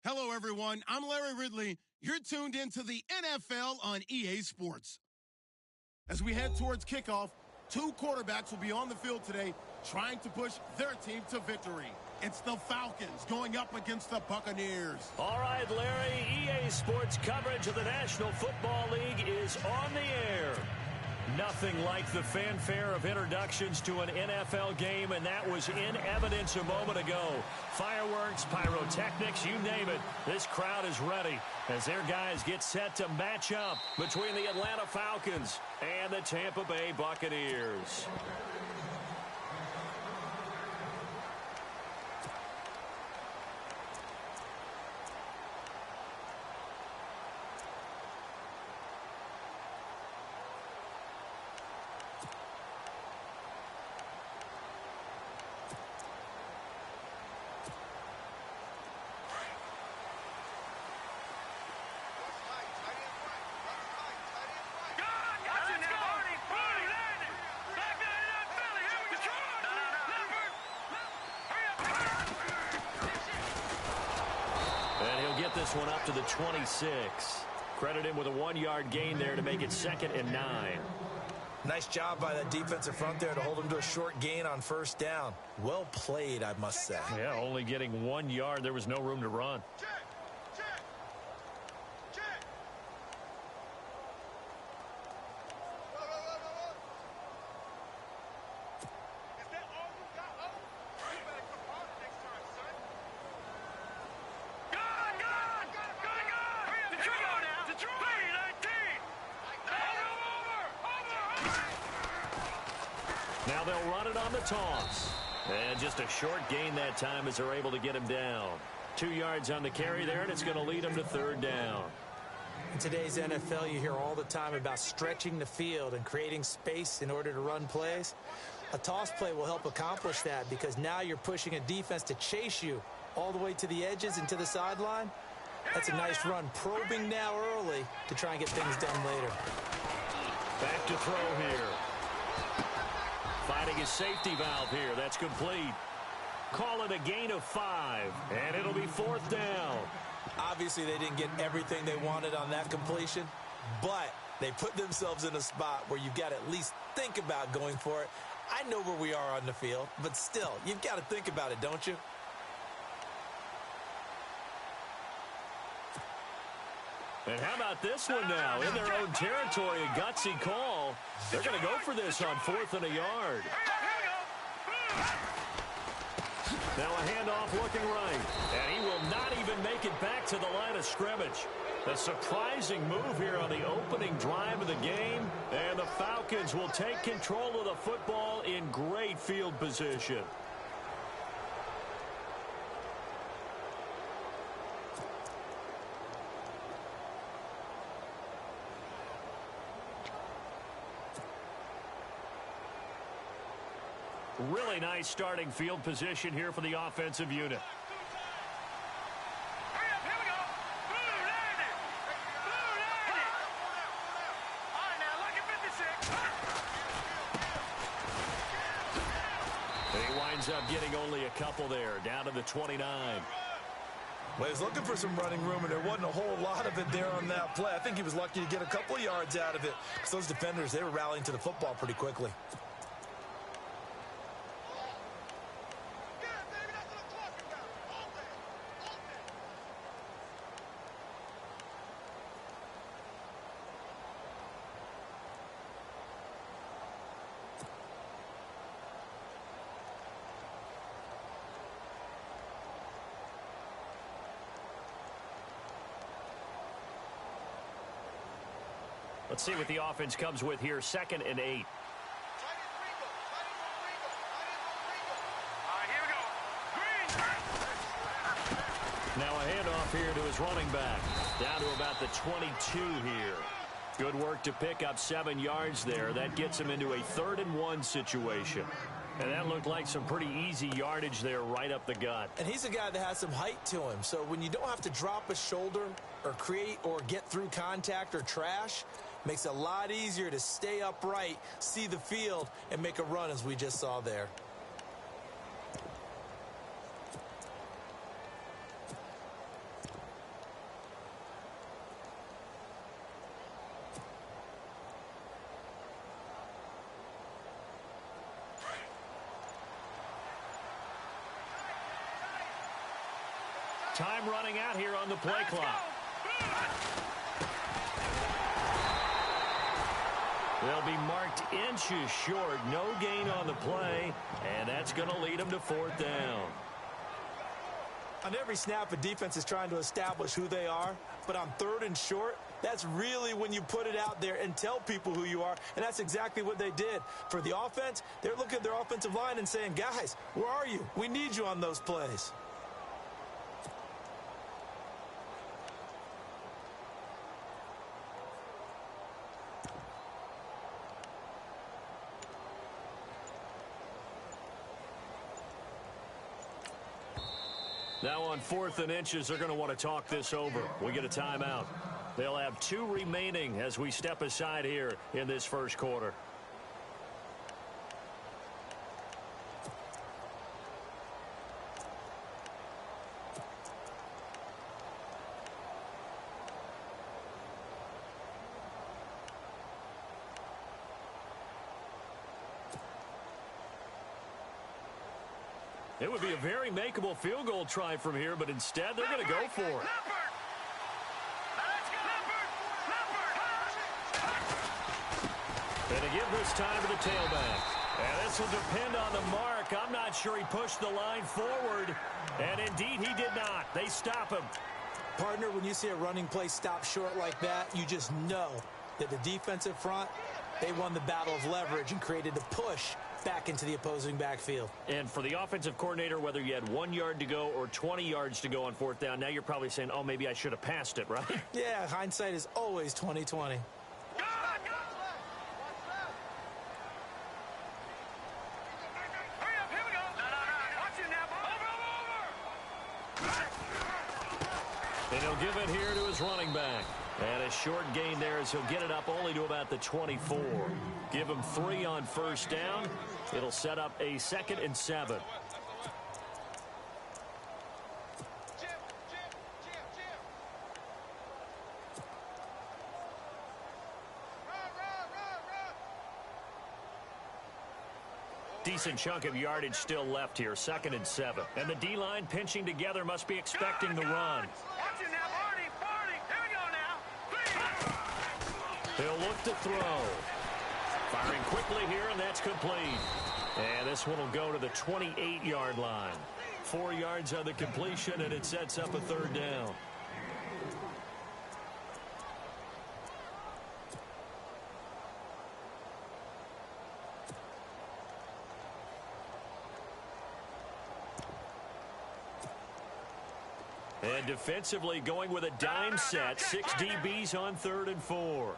Hello, everyone. I'm Larry Ridley. You're tuned into the NFL on EA Sports. As we head towards kickoff, two quarterbacks will be on the field today trying to push their team to victory. It's the Falcons going up against the Buccaneers. All right, Larry, EA Sports coverage of the National Football League is on the air. Nothing like the fanfare of introductions to an NFL game, and that was in evidence a moment ago. Fireworks, pyrotechnics, you name it. This crowd is ready as their guys get set to match up between the Atlanta Falcons and the Tampa Bay Buccaneers. This one up to the 26. Credit him with a 1-yard gain there to make it 2nd and 9. Nice job by that defensive front there to hold him to a short gain on first down. Well played, I must say. Yeah, only getting 1 yard. There was no room to run. Now they'll run it on the toss. And just a short gain that time as they're able to get him down. 2 yards on the carry there, and it's going to lead him to 3rd down. In today's NFL, you hear all the time about stretching the field and creating space in order to run plays. A toss play will help accomplish that because now you're pushing a defense to chase you all the way to the edges and to the sideline. That's a nice run, probing now early to try and get things done later. Back to throw here. Finding his safety valve here. That's complete. Call it a gain of 5, and it'll be 4th down. Obviously, they didn't get everything they wanted on that completion, but they put themselves in a spot where you've got to at least think about going for it. I know where we are on the field, but still, you've got to think about it, don't you? And how about this one now? In their own territory, a gutsy call. They're going to go for this on 4th and a yard. Now a handoff looking right. And he will not even make it back to the line of scrimmage. A surprising move here on the opening drive of the game. And the Falcons will take control of the football in great field position. Really nice starting field position here for the offensive unit. He winds up getting only a couple there, down to the 29. Well, he was looking for some running room, and there wasn't a whole lot of it there on that play. I think he was lucky to get a couple of yards out of it because those defenders, they were rallying to the football pretty quickly. Let's see what the offense comes with here. 2nd and 8. Now a handoff here to his running back. Down to about the 22 here. Good work to pick up 7 yards there. That gets him into a 3rd and 1 situation. And that looked like some pretty easy yardage there right up the gut. And he's a guy that has some height to him. So when you don't have to drop a shoulder or create or get through contact or trash, makes it a lot easier to stay upright, see the field, and make a run as we just saw there. Time running out here on the play clock. They'll be marked inches short. No gain on the play, and that's going to lead them to 4th down. On every snap, a defense is trying to establish who they are, but on 3rd and short, that's really when you put it out there and tell people who you are, and that's exactly what they did. For the offense, they're looking at their offensive line and saying, guys, where are you? We need you on those plays. Now on 4th and inches, they're going to want to talk this over. We get a timeout. They'll have 2 remaining as we step aside here in this first quarter. It would be a very makeable field goal try from here, but instead they're going to go for it. And to give this time to the tailback. And this will depend on the mark. I'm not sure he pushed the line forward. And indeed, he did not. They stop him. Partner, when you see a running play stop short like that, you just know that the defensive front, they won the battle of leverage and created a push back into the opposing backfield. And for the offensive coordinator, whether you had 1 yard to go or 20 yards to go on 4th down, now you're probably saying, oh, maybe I should have passed it, right? Yeah, hindsight is always 20/20. And he'll give it here to his running back. And a short gain there as he'll get it up only to about the 24. Give him 3 on 1st down. It'll set up a 2nd and 7. Decent chunk of yardage still left here. 2nd and 7. And the D-line pinching together must be expecting the run. He'll look to throw. Firing quickly here, and that's complete. And this one will go to the 28-yard line. 4 yards on the completion, and it sets up a 3rd down. And defensively going with a dime set. 6 DBs on 3rd and 4.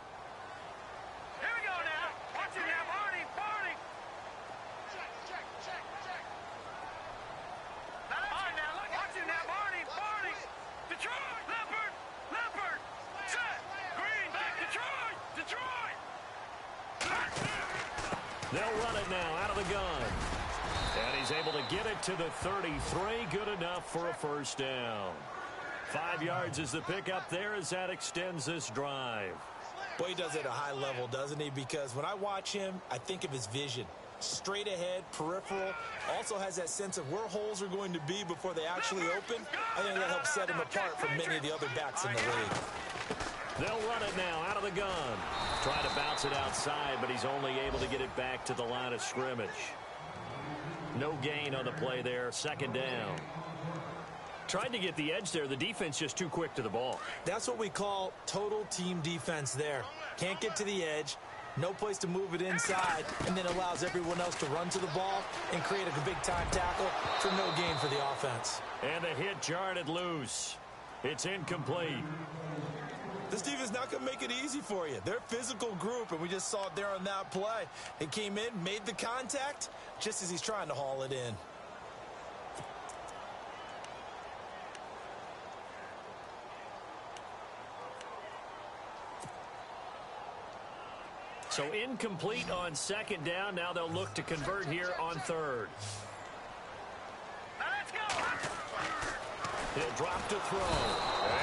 They'll run it now out of the gun. And he's able to get it to the 33. Good enough for a 1st down. 5 yards is the pickup there as that extends this drive. Boy, he does it at a high level, doesn't he? Because when I watch him, I think of his vision. Straight ahead, peripheral. Also has that sense of where holes are going to be before they actually open. I think that helps set him apart from many of the other backs in the league. They'll run it now out of the gun. Try to bounce it outside, but he's only able to get it back to the line of scrimmage. No gain on the play there. 2nd down. Tried to get the edge there. The defense just too quick to the ball. That's what we call total team defense there. Can't get to the edge. No place to move it inside, and then allows everyone else to run to the ball and create a big-time tackle for no gain for the offense. And the hit jarred it loose. It's incomplete. This defense is not going to make it easy for you. They're a physical group, and we just saw it there on that play. It came in, made the contact, just as he's trying to haul it in. So incomplete on 2nd down. Now they'll look to convert here on 3rd. Let's go. He'll drop to throw.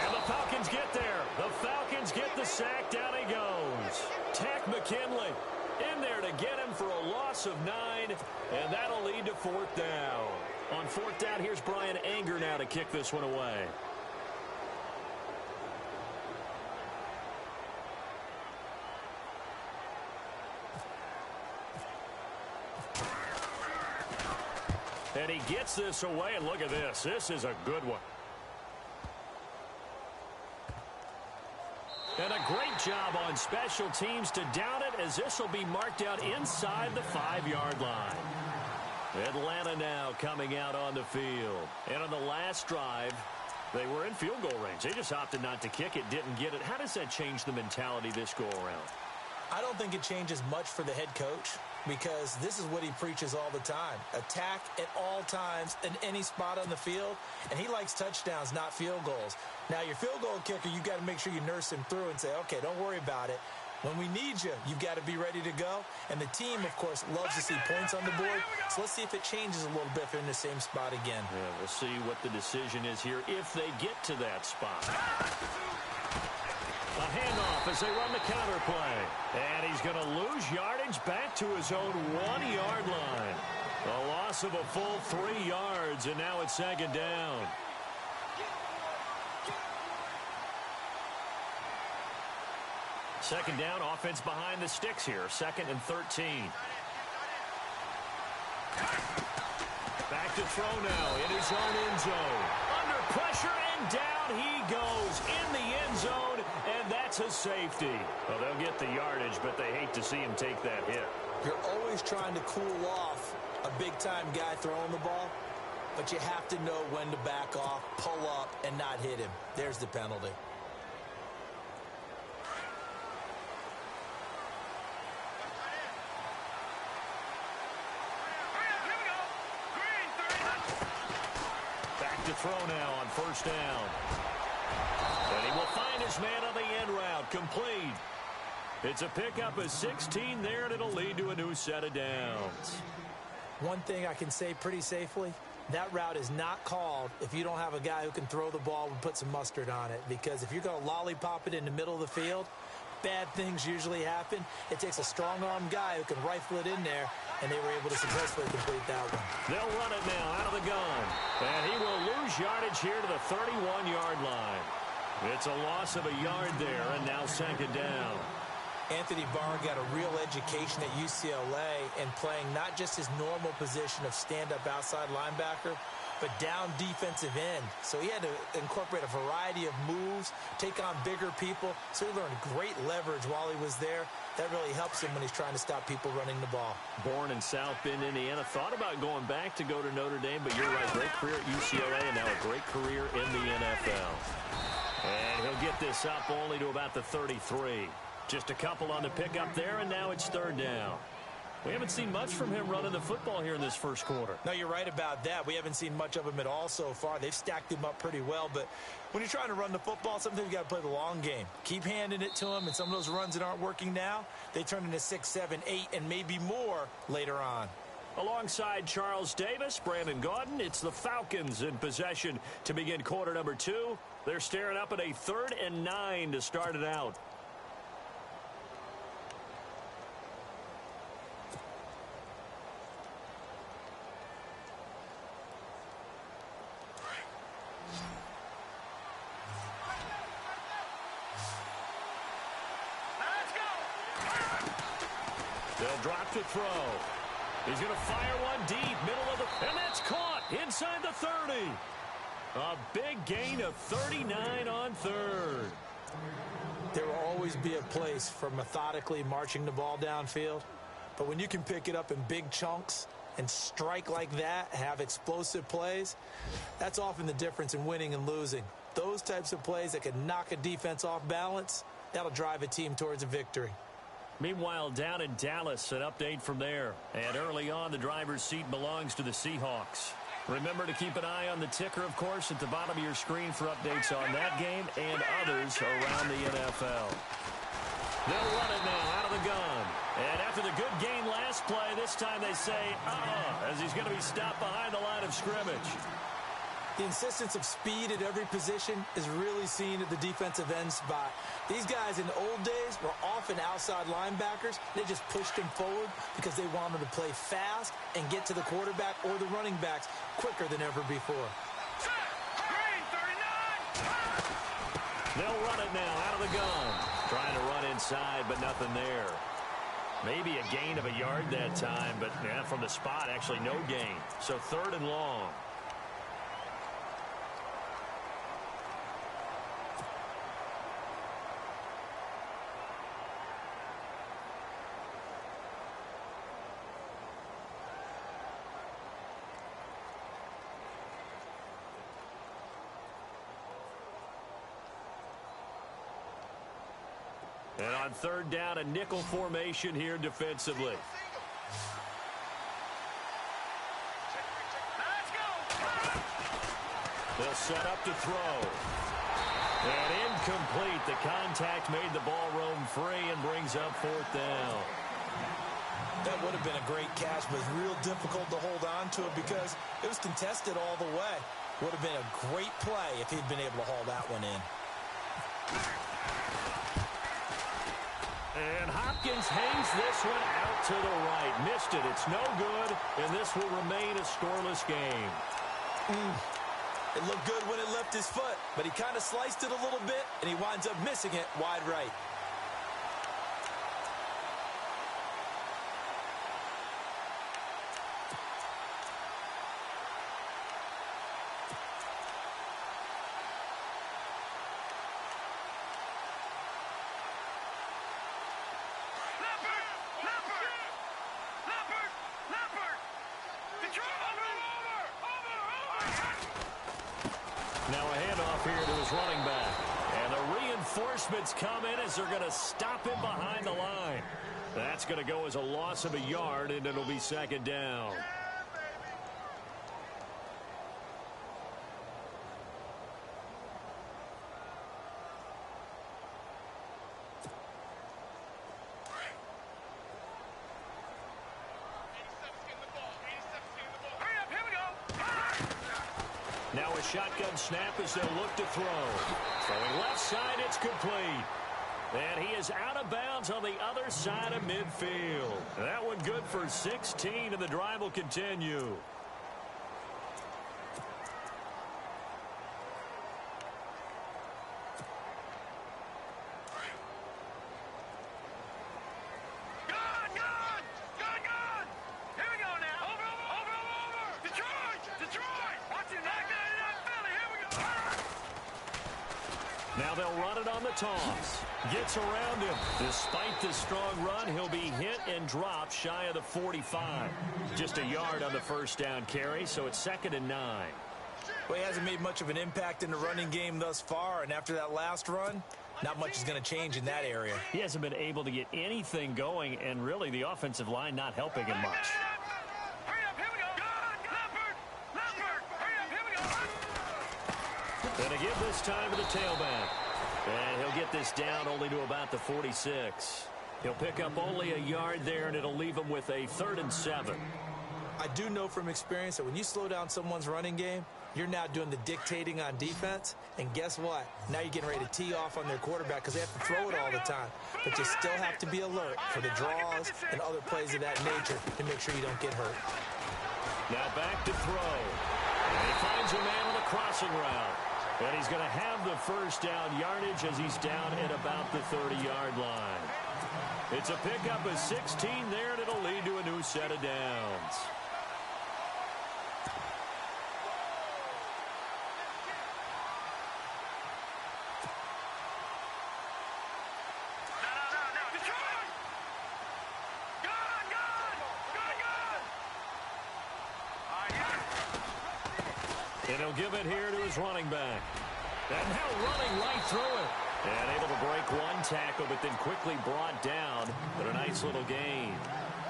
And the Falcons get there. The Falcons get the sack. Down he goes. Tack McKinley in there to get him for a loss of 9. And that'll lead to 4th down. On fourth down, here's Brian Anger now to kick this one away. And he gets this away, and look at this. This is a good one. And a great job on special teams to down it, as this will be marked out inside the 5-yard line. Atlanta now coming out on the field. And on the last drive, they were in field goal range. They just opted not to kick it, didn't get it. How does that change the mentality this go-around? I don't think it changes much for the head coach, because this is what he preaches all the time. Attack at all times in any spot on the field, and he likes touchdowns, not field goals. Now, your field goal kicker, you've got to make sure you nurse him through and say, okay, don't worry about it. When we need you, you've got to be ready to go. And the team, of course, loves to see points on the board. So let's see if it changes a little bit if they're in the same spot again. Yeah, we'll see what the decision is here if they get to that spot. A handoff as they run the counter play. And he's going to lose yardage back to his own 1-yard line. A loss of a full 3 yards, and now it's second down. Second down, offense behind the sticks here. 2nd and 13. Back to throw now in his own end zone. Under pressure, and down he goes in the end zone, and that's a safety. Well, they'll get the yardage, but they hate to see him take that hit. You're always trying to cool off a big-time guy throwing the ball, but you have to know when to back off, pull up, and not hit him. There's the penalty. To throw now on first down. And he will find his man on the end route. Complete. It's a pickup of 16 there, and it'll lead to a new set of downs. One thing I can say pretty safely, that route is not called if you don't have a guy who can throw the ball and put some mustard on it. Because if you're going to lollipop it in the middle of the field, bad things usually happen. It takes a strong-arm guy who can rifle it in there, and they were able to successfully complete that one. They'll run it now out of the gun. And he will lose yardage here to the 31-yard line. It's a loss of a yard there, and now second down. Anthony Barr got a real education at UCLA in playing not just his normal position of stand-up outside linebacker, but down defensive end. So he had to incorporate a variety of moves, take on bigger people. So he learned great leverage while he was there. That really helps him when he's trying to stop people running the ball. Born in South Bend, Indiana. Thought about going back to go to Notre Dame, but you're right. Great career at UCLA and now a great career in the NFL. And he'll get this up only to about the 33. Just a couple on the pickup there, and now it's third down. We haven't seen much from him running the football here in this first quarter. No, you're right about that. We haven't seen much of him at all so far. They've stacked him up pretty well, but when you're trying to run the football, sometimes you got to play the long game. Keep handing it to him, and some of those runs that aren't working now, they turn into 6, 7, 8, and maybe more later on. Alongside Charles Davis, Brandon Gaudin, it's the Falcons in possession to begin quarter number 2. They're staring up at a 3rd and 9 to start it out. They'll drop to throw. He's going to fire one deep, middle of the, and that's caught inside the 30. A big gain of 39 on 3rd. There will always be a place for methodically marching the ball downfield, but when you can pick it up in big chunks and strike like that, have explosive plays, that's often the difference in winning and losing. Those types of plays that can knock a defense off balance, that'll drive a team towards a victory. Meanwhile, down in Dallas, an update from there. And early on, the driver's seat belongs to the Seahawks. Remember to keep an eye on the ticker, of course, at the bottom of your screen for updates on that game and others around the NFL. They'll run it now out of the gun. And after the good gain last play, this time they say, as he's going to be stopped behind the line of scrimmage. The insistence of speed at every position is really seen at the defensive end spot. These guys in the old days were often outside linebackers. They just pushed them forward because they wanted to play fast and get to the quarterback or the running backs quicker than ever before. They'll run it now out of the gun. Trying to run inside, but nothing there. Maybe a gain of a yard that time, but yeah, from the spot, actually no gain. So 3rd and long. And on 3rd down, a nickel formation here defensively. They'll set up to throw. And incomplete. The contact made the ball roam free and brings up 4th down. That would have been a great catch, but real difficult to hold on to it because it was contested all the way. Would have been a great play if he'd been able to haul that one in. And Hopkins hangs this one out to the right. Missed it. It's no good, and this will remain a scoreless game. It looked good when it left his foot, but he kind of sliced it a little bit, and he winds up missing it wide right. Now a handoff here to his running back. And the reinforcements come in as they're going to stop him behind the line. That's going to go as a loss of a yard, and it'll be 2nd down. Now a shotgun snap as they'll look to throw. Throwing left side, it's complete. And he is out of bounds on the other side of midfield. That one good for 16, and the drive will continue. Now they'll run it on the toss. Gets around him. Despite the strong run, he'll be hit and dropped shy of the 45. Just a yard on the 1st down carry, so it's 2nd and 9. Well, he hasn't made much of an impact in the running game thus far, and after that last run, not much is going to change in that area. He hasn't been able to get anything going, and really the offensive line not helping him much. And a give this time to the tailback. And he'll get this down only to about the 46. He'll pick up only a yard there, and it'll leave him with a 3rd and 7. I do know from experience that when you slow down someone's running game, you're now doing the dictating on defense. And guess what? Now you're getting ready to tee off on their quarterback because they have to throw it all the time. But you still have to be alert for the draws and other plays of that nature to make sure you don't get hurt. Now back to throw. And he finds a man on the crossing route. And he's going to have the 1st down yardage as he's down at about the 30-yard line. It's a pickup of 16 there, and it'll lead to a new set of downs. And he'll give it here to his running back. And now running right through it. And able to break one tackle, but then quickly brought down. But a nice little gain.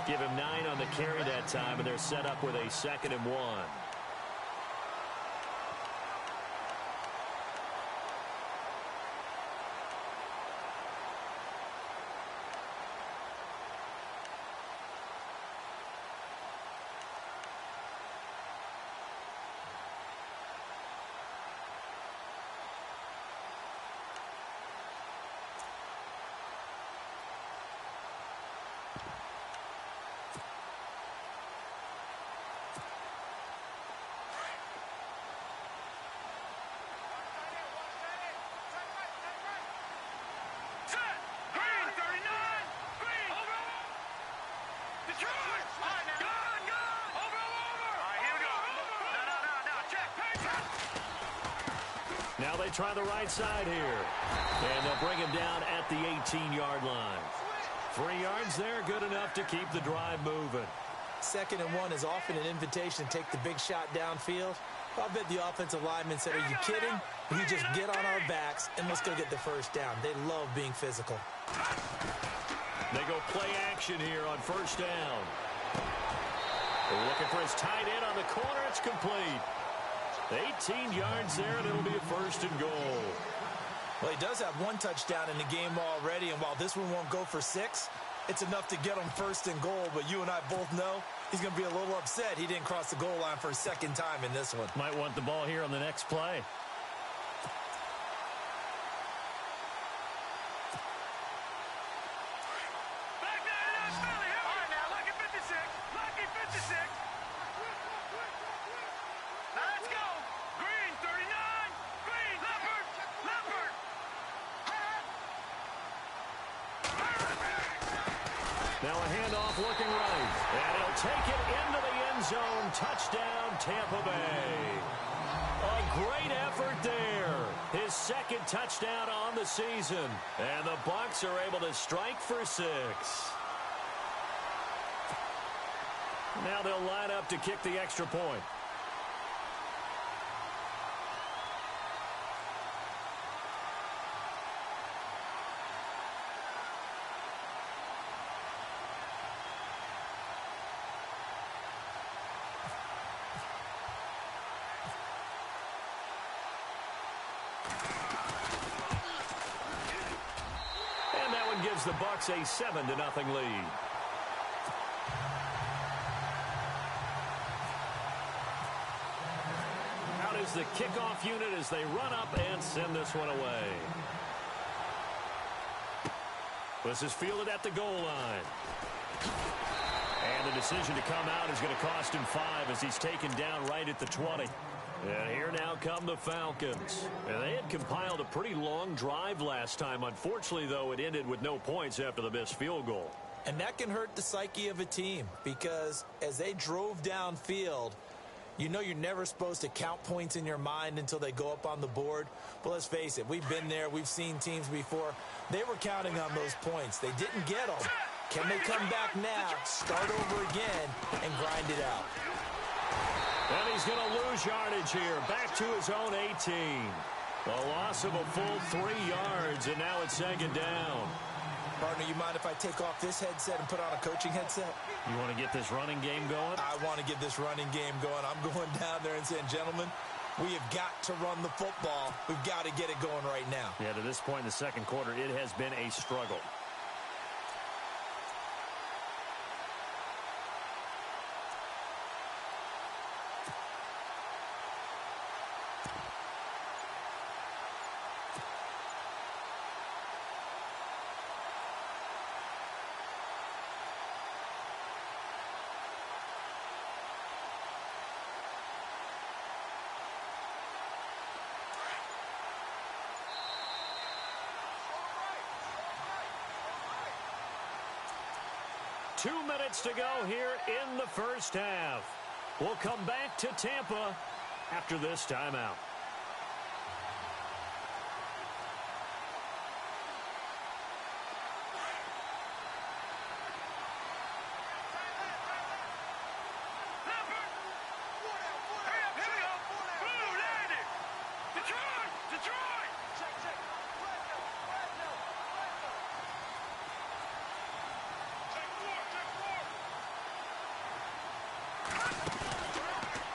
Give him 9 on the carry that time, and they're set up with a 2nd and 1. Now they try the right side here. And they'll bring him down at the 18-yard line. 3 yards there, good enough to keep the drive moving. 2nd and 1 is often an invitation to take the big shot downfield. I bet the offensive lineman said, are you kidding? You just get on our backs and let's go get the first down. They love being physical. They go play action here on 1st down. They're looking for his tight end on the corner. It's complete. 18 yards there, and it'll be a 1st and goal. Well, he does have 1 touchdown in the game already, and while this one won't go for 6, it's enough to get him 1st and goal. But you and I both know he's going to be a little upset he didn't cross the goal line for a 2nd time in this one. Might want the ball here on the next play. Now a handoff looking right. And he'll take it into the end zone. Touchdown, Tampa Bay. A great effort there. His 2nd touchdown on the season. And the Bucs are able to strike for 6. Now they'll line up to kick the extra point. Gives the Bucs a 7-0 lead. Out is the kickoff unit as they run up and send this one away. This is fielded at the goal line. And the decision to come out is going to cost him 5 as he's taken down right at the 20. And here now come the Falcons. And they had compiled a pretty long drive last time. Unfortunately, though, it ended with no points after the missed field goal. And that can hurt the psyche of a team because as they drove downfield, you know you're never supposed to count points in your mind until they go up on the board. But let's face it, we've been there. We've seen teams before. They were counting on those points. They didn't get them. Can they come back now, start over again, and grind it out? And he's going to lose yardage here. Back to his own 18. A loss of a full 3 yards, and now it's 2nd down. Partner, you mind if I take off this headset and put on a coaching headset? You want to get this running game going? I want to get this running game going. I'm going down there and saying, gentlemen, we have got to run the football. We've got to get it going right now. Yeah, to this point in the 2nd quarter, it has been a struggle. Two minutes to go here in the 1st half. We'll come back to Tampa after this timeout.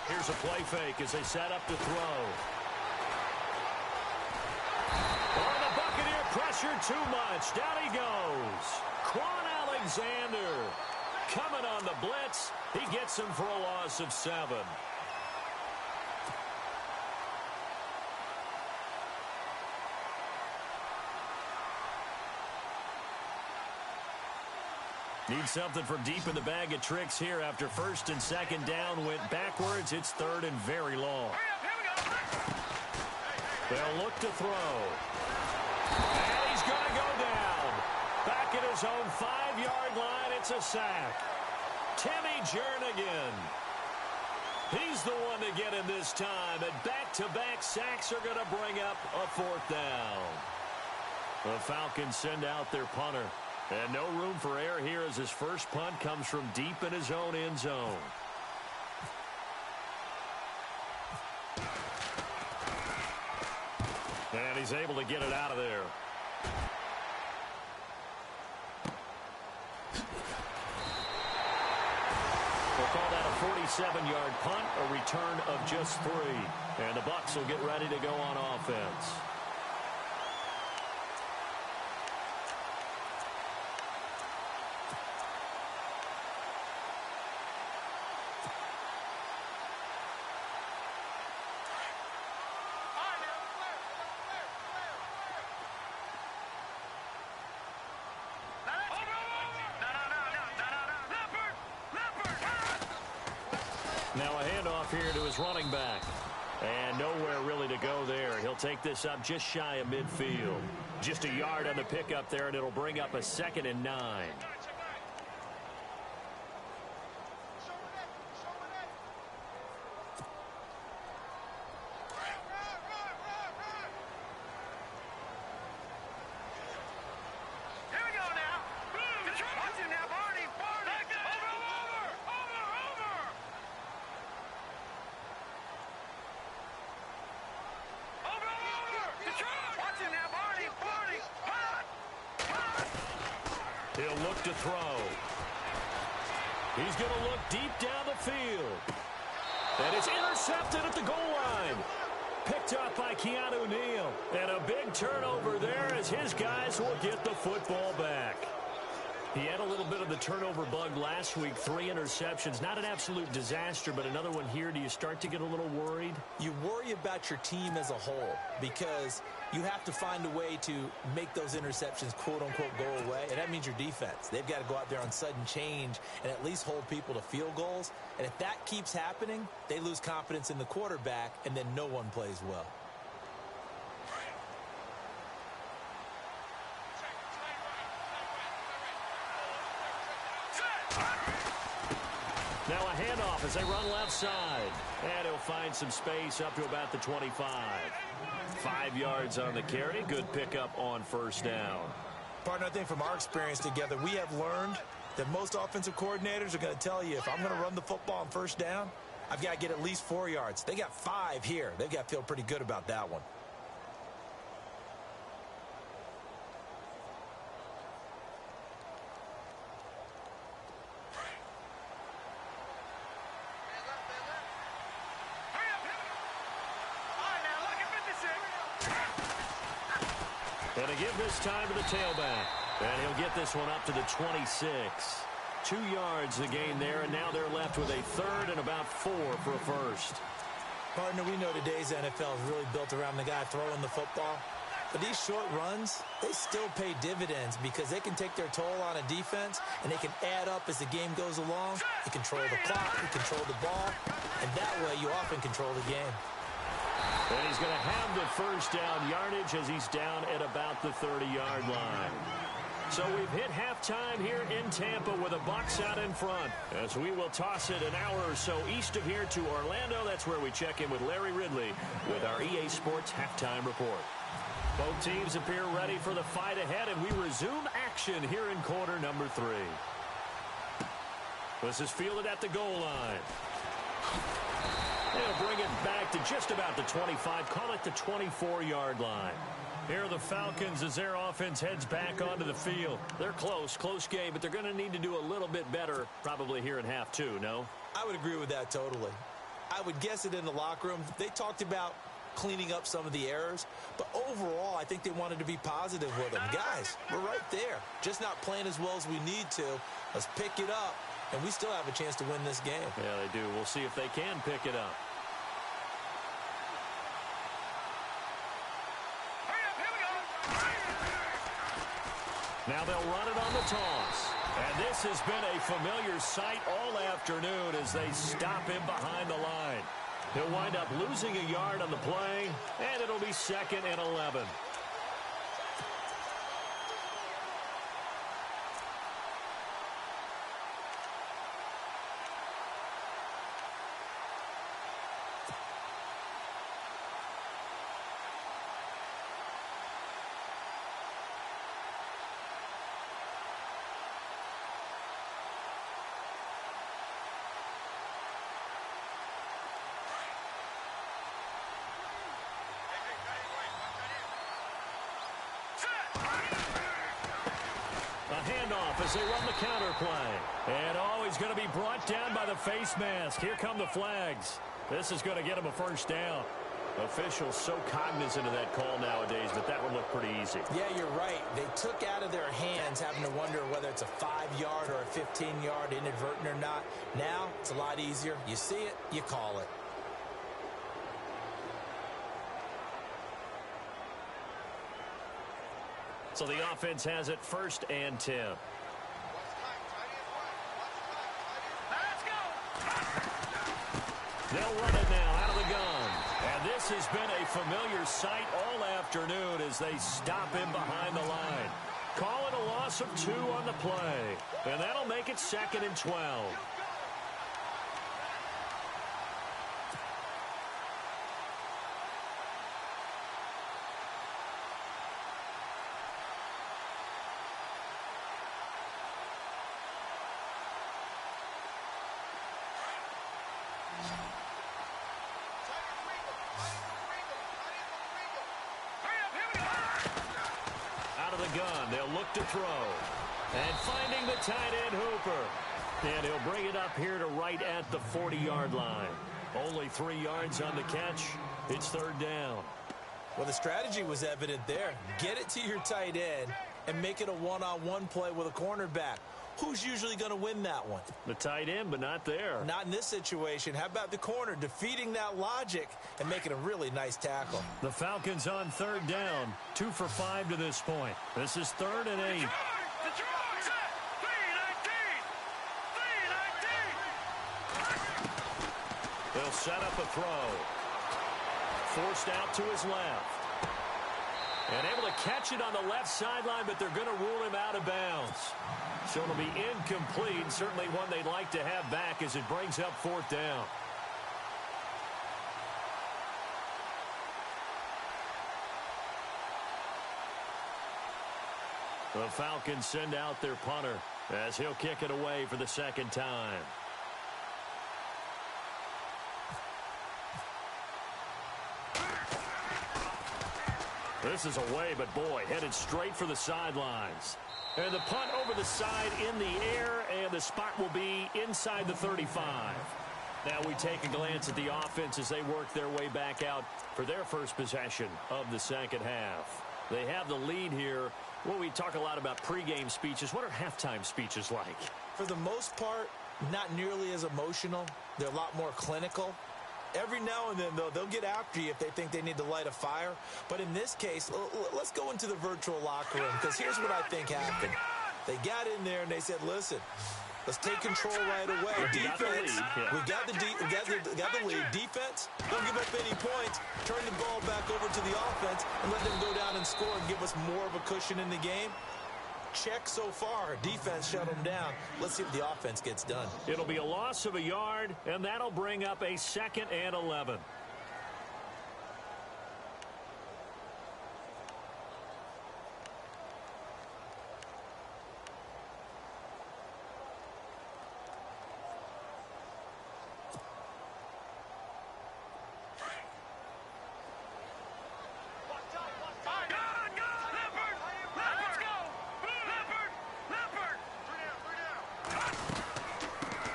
Here's a play fake as they set up to throw. Oh, the Buccaneer pressure too much. Down he goes. Quan Alexander coming on the blitz. He gets him for a loss of 7. Need something from deep in the bag of tricks here after 1st and 2nd down went backwards. It's 3rd and very long. They'll look to throw. And he's going to go down. Back at his own 5-yard line, it's a sack. Timmy Jernigan. He's the one to get in this time, and back-to-back sacks are going to bring up a 4th down. The Falcons send out their punter, and no room for error here as his first punt comes from deep in his own end zone. And he's able to get it out of there. We'll call that a 47-yard punt, a return of just 3. And the Bucs will get ready to go on offense. Now a handoff here to his running back. And nowhere really to go there. He'll take this up just shy of midfield. Just a yard on the pickup there, and it'll bring up a 2nd and 9. He'll look to throw. He's going to look deep down the field. And it's intercepted at the goal line. Picked up by Keanu Neal. And a big turnover there as his guys will get the football back. He had a little bit of the turnover bug last week. 3 interceptions. Not an absolute disaster, but another one here. Do you start to get a little worried? You worry about your team as a whole because you have to find a way to make those interceptions, quote-unquote, go away. And that means your defense. They've got to go out there on sudden change and at least hold people to field goals. And if that keeps happening, they lose confidence in the quarterback, and then no one plays well. Now a handoff as they run left side. And he'll find some space up to about the 25. 5 yards on the carry. Good pickup on first down. Partner, I think from our experience together, we have learned that most offensive coordinators are going to tell you, if I'm going to run the football on first down, I've got to get at least 4 yards. They got 5 here. They've got to feel pretty good about that one. And to give this time to the tailback. And he'll get this one up to the 26. 2 yards the gain there, and now they're left with a 3rd and about 4 for a first. Partner, we know today's NFL is really built around the guy throwing the football. But these short runs, they still pay dividends because they can take their toll on a defense, and they can add up as the game goes along. You control the clock, you control the ball, and that way you often control the game. And he's going to have the first down yardage as he's down at about the 30-yard line. So we've hit halftime here in Tampa with the Bucs out in front. As we will toss it an hour or so east of here to Orlando. That's where we check in with Larry Ridley with our EA Sports Halftime Report. Both teams appear ready for the fight ahead, and we resume action here in quarter number 3. This is fielded at the goal line. They'll bring it back to just about the 25, call it the 24-yard line. Here are the Falcons as their offense heads back onto the field. They're close game, but they're going to need to do a little bit better probably here in half 2, no? I would agree with that totally. I would guess it in the locker room. They talked about cleaning up some of the errors, but overall, I think they wanted to be positive with them. Guys, we're right there. Just not playing as well as we need to. Let's pick it up, and we still have a chance to win this game. Yeah, they do. We'll see if they can pick it up. Now they'll run it on the toss. And this has been a familiar sight all afternoon as they stop him behind the line. He'll wind up losing a yard on the play, and it'll be 2nd and 11. handoff as they run the counter play. And he's going to be brought down by the face mask. Here come the flags. This is going to get him a first down. Officials so cognizant of that call nowadays, but that would look pretty easy. Yeah, you're right. They took out of their hands having to wonder whether it's a 5-yard or a 15-yard inadvertent or not. Now, it's a lot easier. You see it, you call it. So the offense has it 1st and 10. They'll run it now out of the gun. And this has been a familiar sight all afternoon as they stop him behind the line. Call it a loss of 2 on the play. And that'll make it 2nd and 12. Gun. They'll look to throw. And finding the tight end Hooper. And he'll bring it up here to right at the 40-yard line. Only 3 yards on the catch. It's 3rd down. Well, the strategy was evident there. Get it to your tight end and make it a one-on-one play with a cornerback. Who's usually going to win that one? The tight end, but not there. Not in this situation. How about the corner defeating that logic and making a really nice tackle? The Falcons on 3rd down. 2 for 5 to this point. This is 3rd and 8. They'll set up a throw. Forced out to his left. And able to catch it on the left sideline, but they're going to rule him out of bounds. So it'll be incomplete. Certainly one they'd like to have back as it brings up 4th down. The Falcons send out their punter as he'll kick it away for the 2nd time. This is away, but boy, headed straight for the sidelines. And the punt over the side in the air, and the spot will be inside the 35. Now we take a glance at the offense as they work their way back out for their first possession of the 2nd half. They have the lead here. Well, we talk a lot about pregame speeches. What are halftime speeches like? For the most part, not nearly as emotional. They're a lot more clinical. Every now and then, though, they'll get after you if they think they need to light a fire. But in this case, let's go into the virtual locker room, because here's what I think happened. They got in there and they said, listen, let's take control right away. Defense, we got the lead. Defense, don't give up any points. Turn the ball back over to the offense and let them go down and score and give us more of a cushion in the game. Check so far. Defense shut them down. Let's see if the offense gets done. It'll be a loss of a yard, and that'll bring up a 2nd and 11.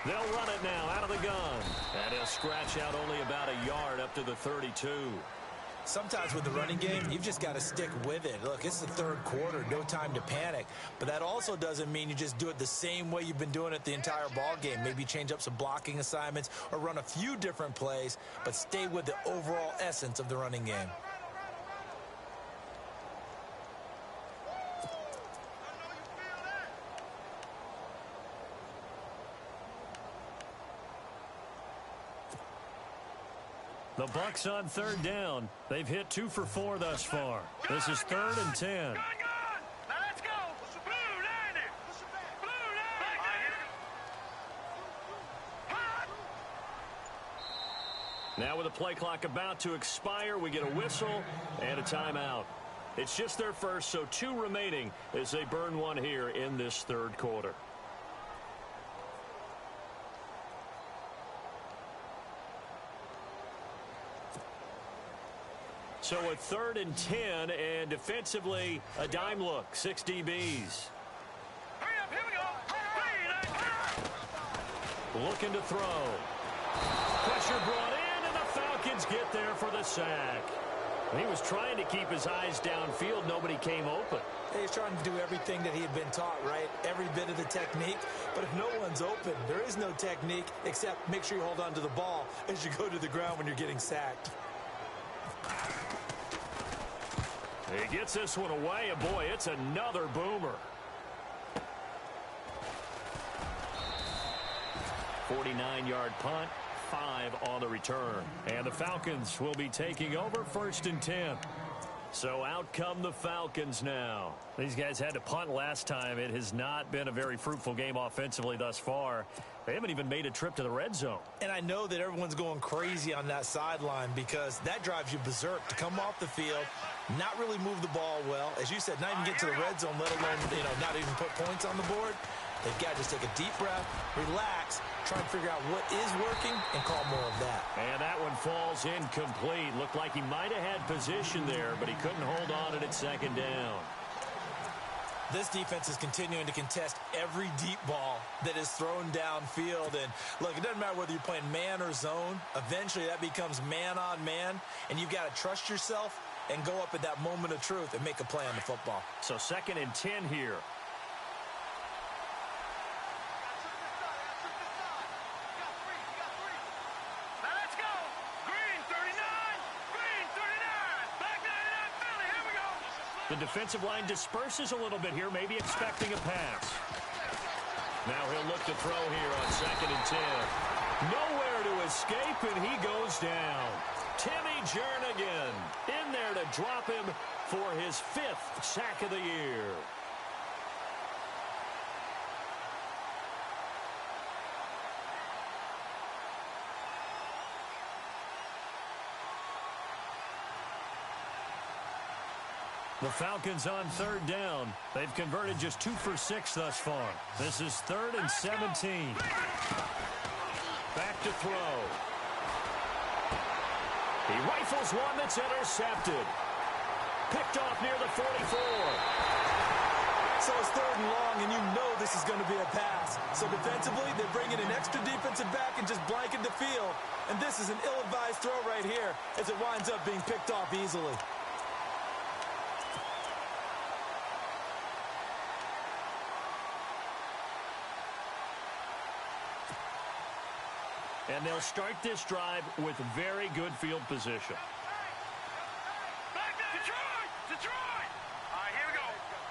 They'll run it now out of the gun. And he'll scratch out only about a yard up to the 32. Sometimes with the running game, you've just got to stick with it. Look, it's the 3rd quarter, no time to panic. But that also doesn't mean you just do it the same way you've been doing it the entire ball game. Maybe change up some blocking assignments or run a few different plays, but stay with the overall essence of the running game. The Bucs on 3rd down. They've hit 2 for 4 thus far. This is 3rd and 10. Let's go. Blue 90. Blue 90. Now with the play clock about to expire, we get a whistle and a timeout. It's just their first, so 2 remaining as they burn one here in this 3rd quarter. So a 3rd and 10, and defensively, a dime look, 6 DBs. Hurry up, looking to throw. Pressure brought in, and the Falcons get there for the sack. He was trying to keep his eyes downfield. Nobody came open. He's trying to do everything that he had been taught, right? Every bit of the technique. But if no one's open, there is no technique except make sure you hold on to the ball as you go to the ground when you're getting sacked. He gets this one away, and boy, it's another boomer. 49-yard punt, 5 on the return. And the Falcons will be taking over 1st and 10. So out come the Falcons now. These guys had to punt last time. It has not been a very fruitful game offensively thus far. They haven't even made a trip to the red zone. And I know that everyone's going crazy on that sideline because that drives you berserk to come off the field, not really move the ball well. As you said, not even get to the red zone, let alone, not even put points on the board. They've got to just take a deep breath, relax, try and figure out what is working, and call more of that. And that one falls incomplete. Looked like he might have had position there, but he couldn't hold on at 2nd down. This defense is continuing to contest every deep ball that is thrown downfield. And, look, it doesn't matter whether you're playing man or zone. Eventually, that becomes man on man, and you've got to trust yourself and go up at that moment of truth and make a play on the football. So 2nd and 10 here. The defensive line disperses a little bit here, maybe expecting a pass. Now he'll look to throw here on 2nd and 10. Nowhere to escape, and he goes down. Timmy Jernigan in there to drop him for his 5th sack of the year. The Falcons on 3rd down. They've converted just 2 for 6 thus far. This is 3rd and 17. Back to throw. He rifles one that's intercepted. Picked off near the 44. So it's 3rd and long, and you know this is going to be a pass. So defensively, they bring in an extra defensive back and just blanket the field. And this is an ill-advised throw right here as it winds up being picked off easily. And they'll start this drive with very good field position. Back there, Detroit! Detroit! All right, here we go.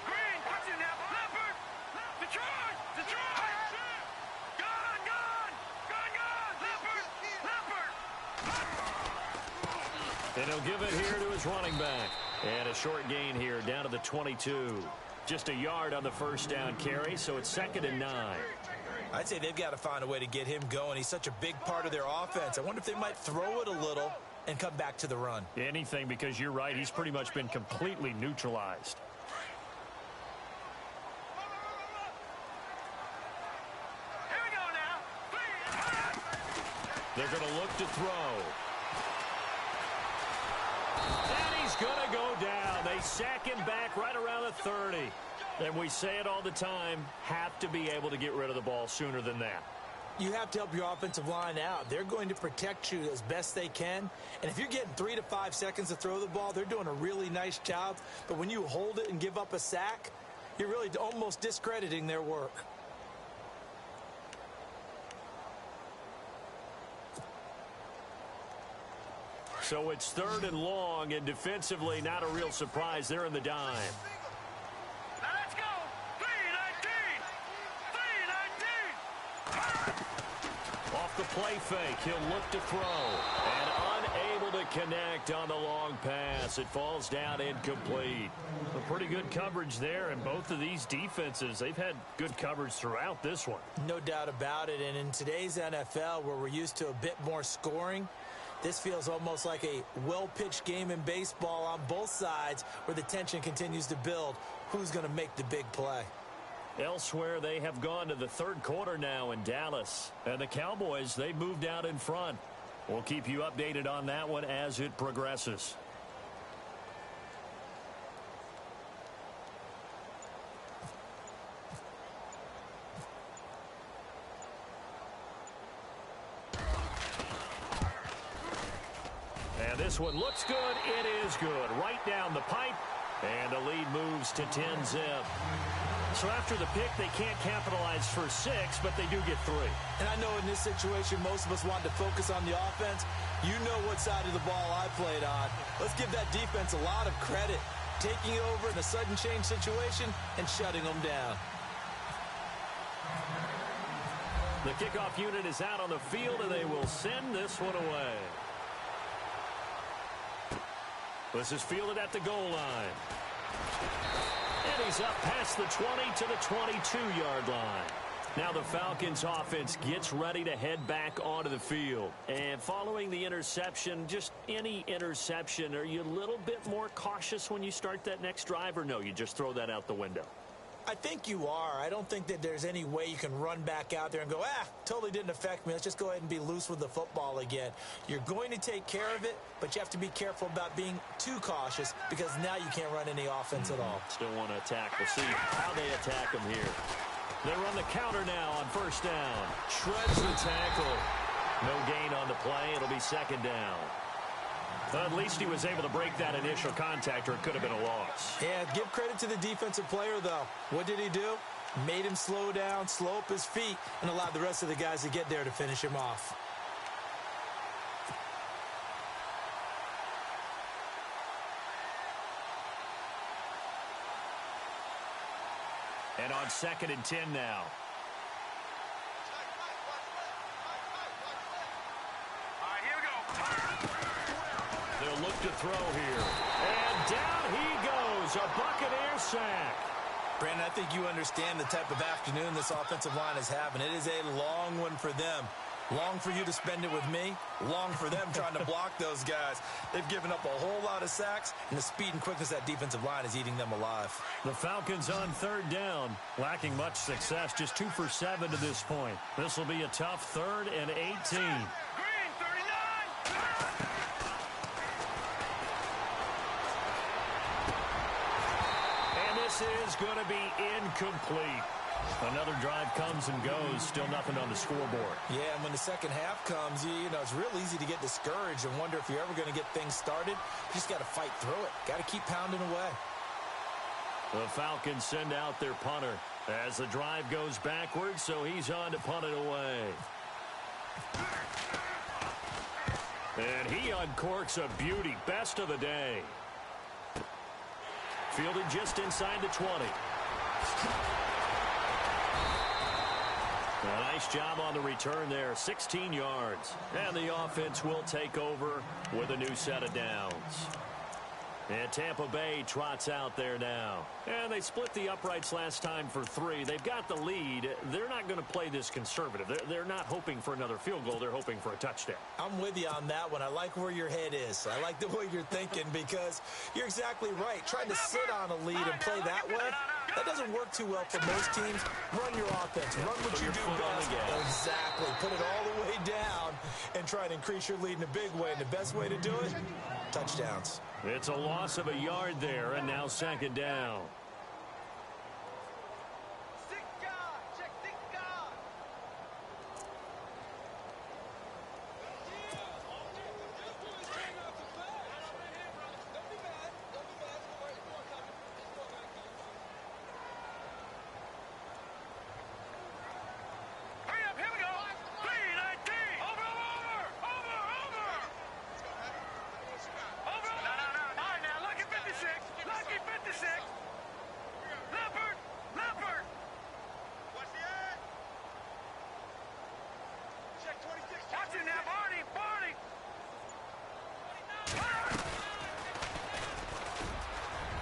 Green, watch it now. Leopard! Detroit! Detroit! Gun! Gun! Gun! Gun! Leopard! Leopard! And he'll give it here to his running back. And a short gain here down to the 22. Just a yard on the 1st down carry, so it's 2nd and 9. I'd say they've got to find a way to get him going. He's such a big part of their offense. I wonder if they might throw it a little and come back to the run. Anything, because you're right. He's pretty much been completely neutralized. Here we go now. They're going to look to throw. And he's going to go down. They sack him back right around the 30. And we say it all the time, have to be able to get rid of the ball sooner than that. You have to help your offensive line out. They're going to protect you as best they can. And if you're getting 3 to 5 seconds to throw the ball, they're doing a really nice job. But when you hold it and give up a sack, you're really almost discrediting their work. So it's 3rd and long, and defensively not a real surprise. They're in the dime. Now let's go. 3-19. Off the play fake, he'll look to throw. And unable to connect on the long pass. It falls down incomplete. A pretty good coverage there, and both of these defenses, they've had good coverage throughout this one. No doubt about it. And in today's NFL, where we're used to a bit more scoring, this feels almost like a well-pitched game in baseball on both sides where the tension continues to build. Who's going to make the big play? Elsewhere, they have gone to the 3rd quarter now in Dallas. And the Cowboys, they moved out in front. We'll keep you updated on that one as it progresses. And this one looks good. It is good. Right down the pipe. And the lead moves to 10-zip. So after the pick, they can't capitalize for 6, but they do get 3. And I know in this situation, most of us want to focus on the offense. You know what side of the ball I played on. Let's give that defense a lot of credit. Taking over in a sudden change situation and shutting them down. The kickoff unit is out on the field, and they will send this one away. This is fielded at the goal line. And he's up past the 20 to the 22-yard line. Now the Falcons offense gets ready to head back onto the field. And following the interception, just any interception, are you a little bit more cautious when you start that next drive, or no, you just throw that out the window? I think you are. I don't think that there's any way you can run back out there and go, totally didn't affect me. Let's just go ahead and be loose with the football again. You're going to take care of it, but you have to be careful about being too cautious because now you can't run any offense at all. Still want to attack. We'll see how they attack them here. They run the counter now on first down. Shreds the tackle. No gain on the play. It'll be second down. But at least he was able to break that initial contact, or it could have been a loss. Yeah, give credit to the defensive player, though. What did he do? Made him slow down, slow up his feet, and allowed the rest of the guys to get there to finish him off. And on 2nd and 10 now. They'll look to throw here. And down he goes. A Buccaneer sack. Brandon, I think you understand the type of afternoon this offensive line is having. It is a long one for them. Long for you to spend it with me. Long for them trying to block those guys. They've given up a whole lot of sacks, and the speed and quickness of that defensive line is eating them alive. The Falcons on 3rd down. Lacking much success. Just 2 for 7 to this point. This will be a tough 3rd and 18. This is going to be incomplete. Another drive comes and goes. Still nothing on the scoreboard. Yeah, and when the second half comes, you know, it's real easy to get discouraged and wonder if you're ever going to get things started. You just got to fight through it. Got to keep pounding away. The Falcons send out their punter as the drive goes backwards, so he's on to punt it away. And he uncorks a beauty. Best of the day. Fielded just inside the 20. A nice job on the return there. 16 yards. And the offense will take over with a new set of downs. And Tampa Bay trots out there now. And they split the uprights last time for 3. They've got the lead. They're not going to play this conservative. They're not hoping for another field goal. They're hoping for a touchdown. I'm with you on that one. I like where your head is. I like the way you're thinking because you're exactly right. Trying to sit on a lead and play that way, that doesn't work too well for most teams. Run your offense. Run what you do best. Exactly. Put it all the way down and try to increase your lead in a big way. And the best way to do it, touchdowns. It's a loss of a yard there, and now 2nd down.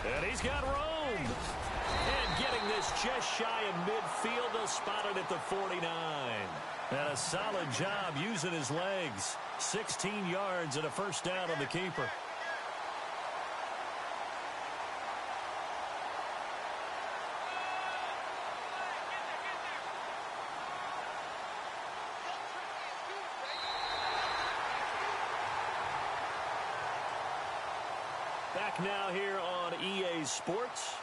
And he's got room. And getting this just shy of midfield. They'll spot it at the 49. And a solid job using his legs. 16 yards and a first down on the keeper. Back now here on EA Sports.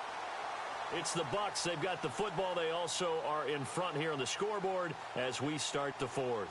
It's the Bucs. They've got the football. They also are in front here on the scoreboard as we start the 4th.